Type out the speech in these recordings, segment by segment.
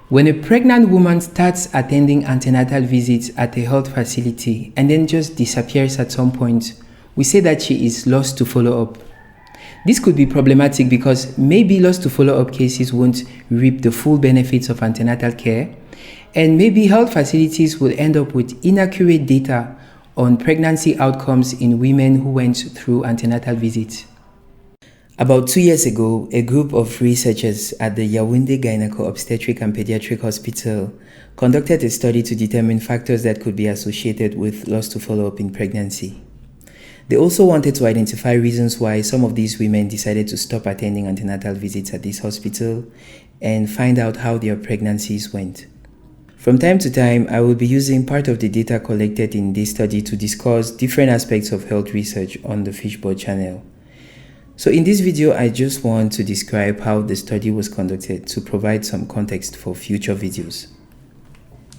When a pregnant woman starts attending antenatal visits at a health facility and then just disappears at some point, we say that she is lost to follow-up. This could be problematic because maybe lost to follow-up cases won't reap the full benefits of antenatal care, and maybe health facilities will end up with inaccurate data on pregnancy outcomes in women who went through antenatal visits. About 2 years ago, a group of researchers at the Yaounde Gynaeco-Obstetric and Paediatric Hospital conducted a study to determine factors that could be associated with loss to follow-up in pregnancy. They also wanted to identify reasons why some of these women decided to stop attending antenatal visits at this hospital and find out how their pregnancies went. From time to time, I will be using part of the data collected in this study to discuss different aspects of health research on the Fishboard channel. So in this video, I just want to describe how the study was conducted to provide some context for future videos.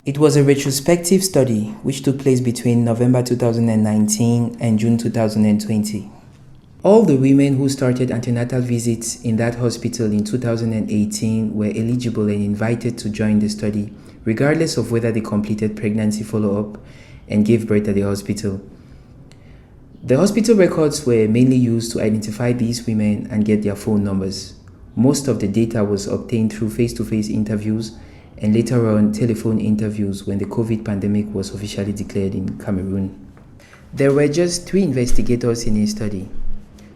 It was a retrospective study which took place between November 2019 and June 2020. All the women who started antenatal visits in that hospital in 2018 were eligible and invited to join the study, regardless of whether they completed pregnancy follow-up and gave birth at the hospital. The hospital records were mainly used to identify these women and get their phone numbers. Most of the data was obtained through face-to-face interviews and later on telephone interviews when the COVID pandemic was officially declared in Cameroon. There were just 3 investigators in a study,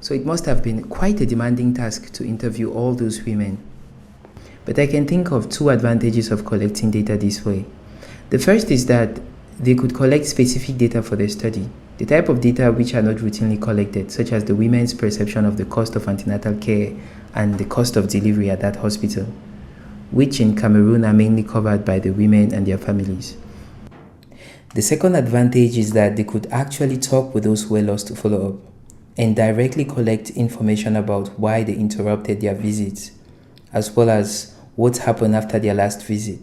so it must have been quite a demanding task to interview all those women. But I can think of 2 advantages of collecting data this way. The first is that they could collect specific data for the study, the type of data which are not routinely collected, such as the women's perception of the cost of antenatal care and the cost of delivery at that hospital, which in Cameroon are mainly covered by the women and their families. The second advantage is that they could actually talk with those who were lost to follow-up and directly collect information about why they interrupted their visits, as well as what happened after their last visit.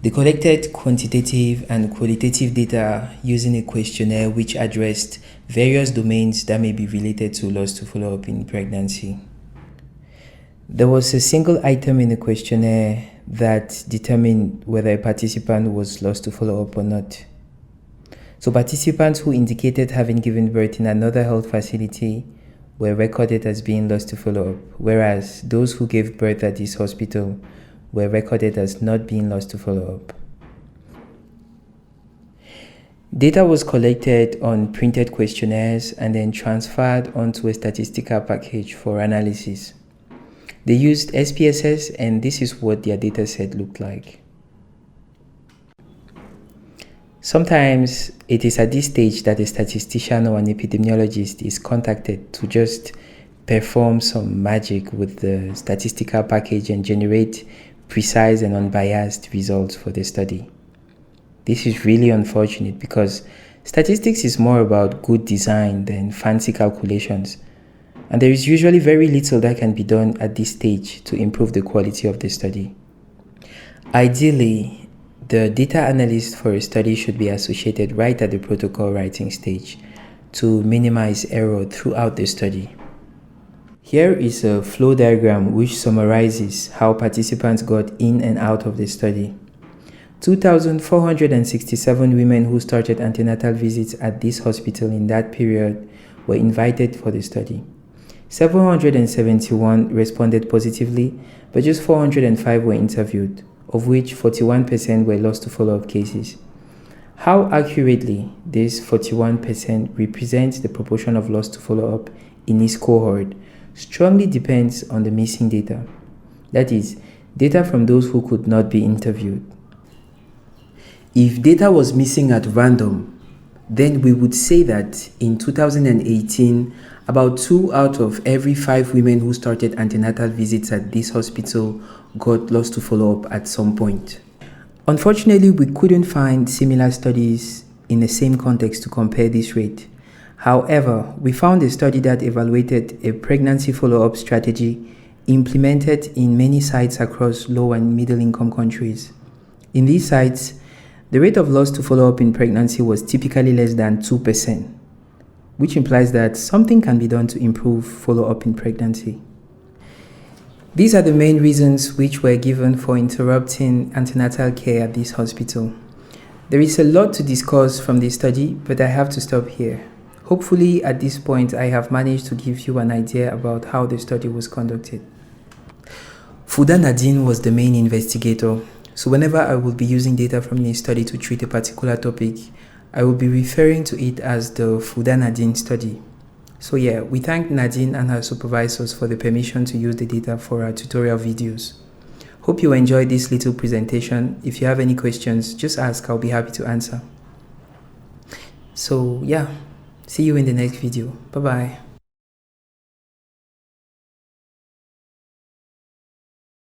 They collected quantitative and qualitative data using a questionnaire which addressed various domains that may be related to loss to follow-up in pregnancy. There was a single item in the questionnaire that determined whether a participant was lost to follow-up or not. So participants who indicated having given birth in another health facility were recorded as being lost to follow-up, whereas those who gave birth at this hospital were recorded as not being lost to follow-up. Data was collected on printed questionnaires and then transferred onto a statistical package for analysis. They used SPSS, and this is what their data set looked like. Sometimes it is at this stage that a statistician or an epidemiologist is contacted to just perform some magic with the statistical package and generate precise and unbiased results for the study. This is really unfortunate because statistics is more about good design than fancy calculations, and there is usually very little that can be done at this stage to improve the quality of the study. Ideally, the data analyst for a study should be associated right at the protocol writing stage to minimize error throughout the study. Here is a flow diagram which summarizes how participants got in and out of the study. 2,467 women who started antenatal visits at this hospital in that period were invited for the study. 771 responded positively, but just 405 were interviewed, of which 41% were lost to follow-up cases. How accurately this 41% represents the proportion of lost to follow-up in this cohort strongly depends on the missing data. That is, data from those who could not be interviewed. If data was missing at random, then we would say that in 2018, about 2 out of every 5 women who started antenatal visits at this hospital got lost to follow-up at some point. Unfortunately, we couldn't find similar studies in the same context to compare this rate. However, we found a study that evaluated a pregnancy follow-up strategy implemented in many sites across low and middle income countries. In these sites, the rate of loss to follow-up in pregnancy was typically less than 2%, which implies that something can be done to improve follow-up in pregnancy. These are the main reasons which were given for interrupting antenatal care at this hospital. There is a lot to discuss from this study, but I have to stop here. Hopefully, at this point, I have managed to give you an idea about how the study was conducted. Fouda Nadine was the main investigator, so whenever I will be using data from this study to treat a particular topic, I will be referring to it as the Fouda Nadine study. So yeah, we thank Nadine and her supervisors for the permission to use the data for our tutorial videos. Hope you enjoyed this little presentation. If you have any questions, just ask, I'll be happy to answer. So yeah, see you in the next video. Bye bye.